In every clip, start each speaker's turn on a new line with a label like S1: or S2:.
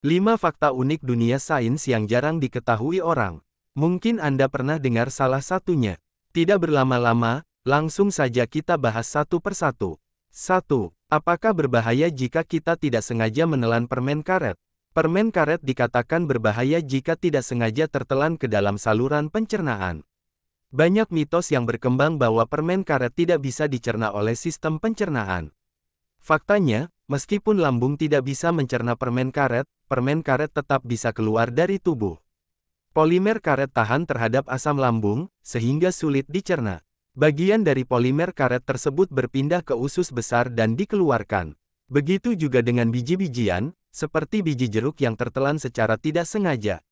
S1: 5 fakta unik dunia sains yang jarang diketahui orang. Mungkin Anda pernah dengar salah satunya. Tidak berlama-lama, langsung saja kita bahas satu persatu. 1. Apakah berbahaya jika kita tidak sengaja menelan permen karet? Permen karet dikatakan berbahaya jika tidak sengaja tertelan ke dalam saluran pencernaan. Banyak mitos yang berkembang bahwa permen karet tidak bisa dicerna oleh sistem pencernaan. Faktanya, meskipun lambung tidak bisa mencerna permen karet tetap bisa keluar dari tubuh. Polimer karet tahan terhadap asam lambung, sehingga sulit dicerna. Bagian dari polimer karet tersebut berpindah ke usus besar dan dikeluarkan. Begitu juga dengan biji-bijian, seperti biji jeruk yang tertelan secara tidak sengaja.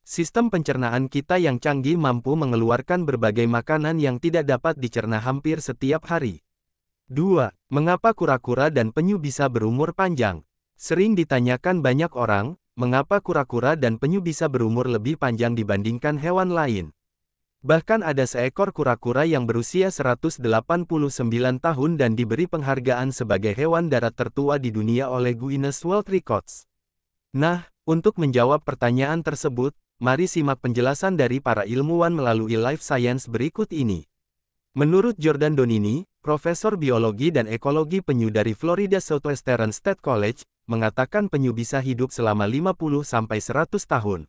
S1: Sistem pencernaan kita yang canggih mampu mengeluarkan berbagai makanan yang tidak dapat dicerna hampir setiap hari. 2. Mengapa kura-kura dan penyu bisa berumur panjang? Sering ditanyakan banyak orang, mengapa kura-kura dan penyu bisa berumur lebih panjang dibandingkan hewan lain. Bahkan ada seekor kura-kura yang berusia 189 tahun dan diberi penghargaan sebagai hewan darat tertua di dunia oleh Guinness World Records. Nah, untuk menjawab pertanyaan tersebut, mari simak penjelasan dari para ilmuwan melalui Life Science berikut ini. Menurut Jordan Donini, Profesor Biologi dan Ekologi Penyu dari Florida Southwestern State College, mengatakan penyu bisa hidup selama 50-100 tahun.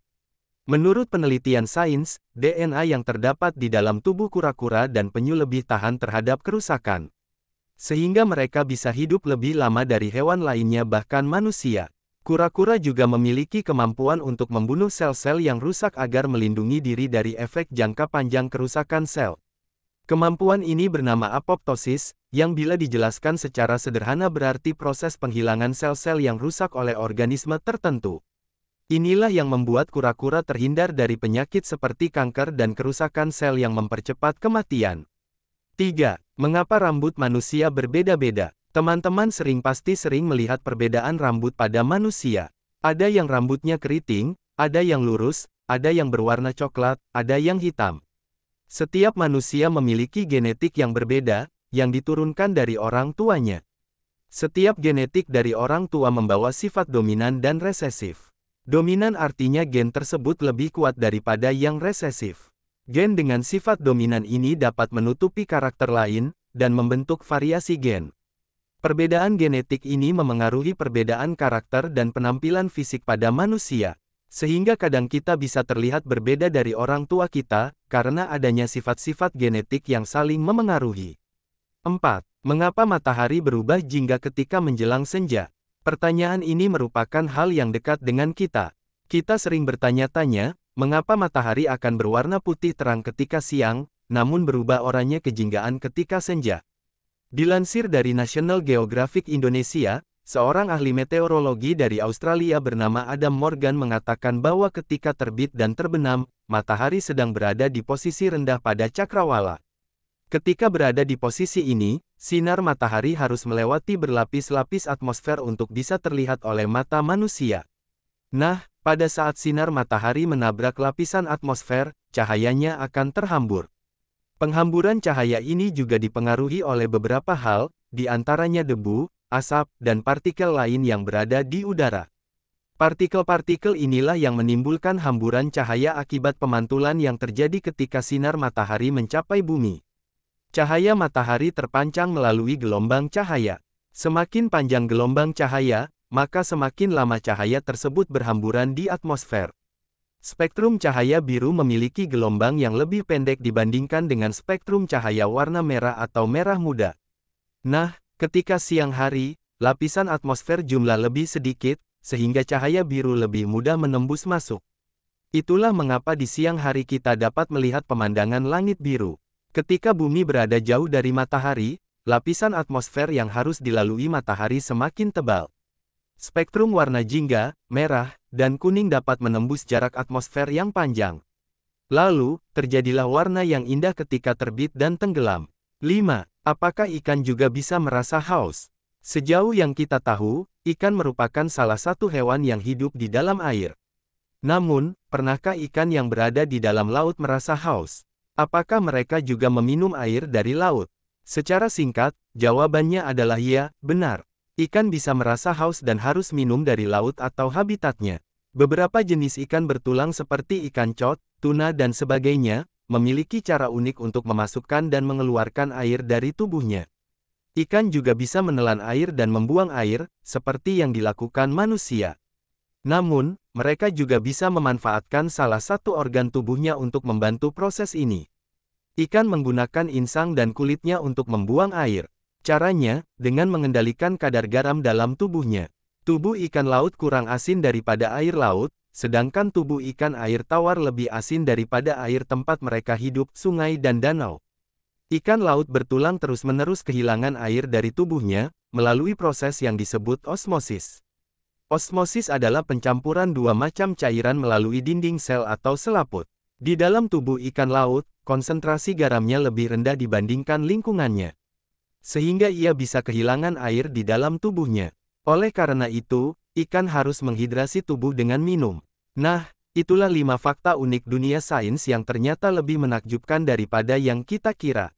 S1: Menurut penelitian sains, DNA yang terdapat di dalam tubuh kura-kura dan penyu lebih tahan terhadap kerusakan. Sehingga mereka bisa hidup lebih lama dari hewan lainnya bahkan manusia. Kura-kura juga memiliki kemampuan untuk membunuh sel-sel yang rusak agar melindungi diri dari efek jangka panjang kerusakan sel. Kemampuan ini bernama apoptosis, yang bila dijelaskan secara sederhana berarti proses penghilangan sel-sel yang rusak oleh organisme tertentu. Inilah yang membuat kura-kura terhindar dari penyakit seperti kanker dan kerusakan sel yang mempercepat kematian. 3. Mengapa rambut manusia berbeda-beda? Teman-teman pasti sering melihat perbedaan rambut pada manusia. Ada yang rambutnya keriting, ada yang lurus, ada yang berwarna coklat, ada yang hitam. Setiap manusia memiliki genetik yang berbeda, yang diturunkan dari orang tuanya. Setiap genetik dari orang tua membawa sifat dominan dan resesif. Dominan artinya gen tersebut lebih kuat daripada yang resesif. Gen dengan sifat dominan ini dapat menutupi karakter lain, dan membentuk variasi gen. Perbedaan genetik ini memengaruhi perbedaan karakter dan penampilan fisik pada manusia. Sehingga kadang kita bisa terlihat berbeda dari orang tua kita, karena adanya sifat-sifat genetik yang saling memengaruhi. 4. Mengapa matahari berubah jingga ketika menjelang senja? Pertanyaan ini merupakan hal yang dekat dengan kita. Kita sering bertanya-tanya, mengapa matahari akan berwarna putih terang ketika siang, namun berubah oranye kejinggaan ketika senja? Dilansir dari National Geographic Indonesia, seorang ahli meteorologi dari Australia bernama Adam Morgan mengatakan bahwa ketika terbit dan terbenam, matahari sedang berada di posisi rendah pada cakrawala. Ketika berada di posisi ini, sinar matahari harus melewati berlapis-lapis atmosfer untuk bisa terlihat oleh mata manusia. Nah, pada saat sinar matahari menabrak lapisan atmosfer, cahayanya akan terhambur. Penghamburan cahaya ini juga dipengaruhi oleh beberapa hal, di antaranya debu, asap, dan partikel lain yang berada di udara. Partikel-partikel inilah yang menimbulkan hamburan cahaya akibat pemantulan yang terjadi ketika sinar matahari mencapai bumi. Cahaya matahari terpancang melalui gelombang cahaya. Semakin panjang gelombang cahaya, maka semakin lama cahaya tersebut berhamburan di atmosfer. Spektrum cahaya biru memiliki gelombang yang lebih pendek dibandingkan dengan spektrum cahaya warna merah atau merah muda. Nah, ketika siang hari, lapisan atmosfer jumlah lebih sedikit, sehingga cahaya biru lebih mudah menembus masuk. Itulah mengapa di siang hari kita dapat melihat pemandangan langit biru. Ketika bumi berada jauh dari matahari, lapisan atmosfer yang harus dilalui matahari semakin tebal. Spektrum warna jingga, merah, dan kuning dapat menembus jarak atmosfer yang panjang. Lalu, terjadilah warna yang indah ketika terbit dan tenggelam. 5. Apakah ikan juga bisa merasa haus? Sejauh yang kita tahu, ikan merupakan salah satu hewan yang hidup di dalam air. Namun, pernahkah ikan yang berada di dalam laut merasa haus? Apakah mereka juga meminum air dari laut? Secara singkat, jawabannya adalah ya, benar. Ikan bisa merasa haus dan harus minum dari laut atau habitatnya. Beberapa jenis ikan bertulang seperti ikan cod, tuna dan sebagainya, memiliki cara unik untuk memasukkan dan mengeluarkan air dari tubuhnya. Ikan juga bisa menelan air dan membuang air, seperti yang dilakukan manusia. Namun, mereka juga bisa memanfaatkan salah satu organ tubuhnya untuk membantu proses ini. Ikan menggunakan insang dan kulitnya untuk membuang air. Caranya, dengan mengendalikan kadar garam dalam tubuhnya. Tubuh ikan laut kurang asin daripada air laut, sedangkan tubuh ikan air tawar lebih asin daripada air tempat mereka hidup, sungai dan danau. Ikan laut bertulang terus-menerus kehilangan air dari tubuhnya, melalui proses yang disebut osmosis. Osmosis adalah pencampuran dua macam cairan melalui dinding sel atau selaput. Di dalam tubuh ikan laut, konsentrasi garamnya lebih rendah dibandingkan lingkungannya, sehingga ia bisa kehilangan air di dalam tubuhnya. Oleh karena itu, ikan harus menghidrasi tubuh dengan minum. Nah, itulah 5 fakta unik dunia sains yang ternyata lebih menakjubkan daripada yang kita kira.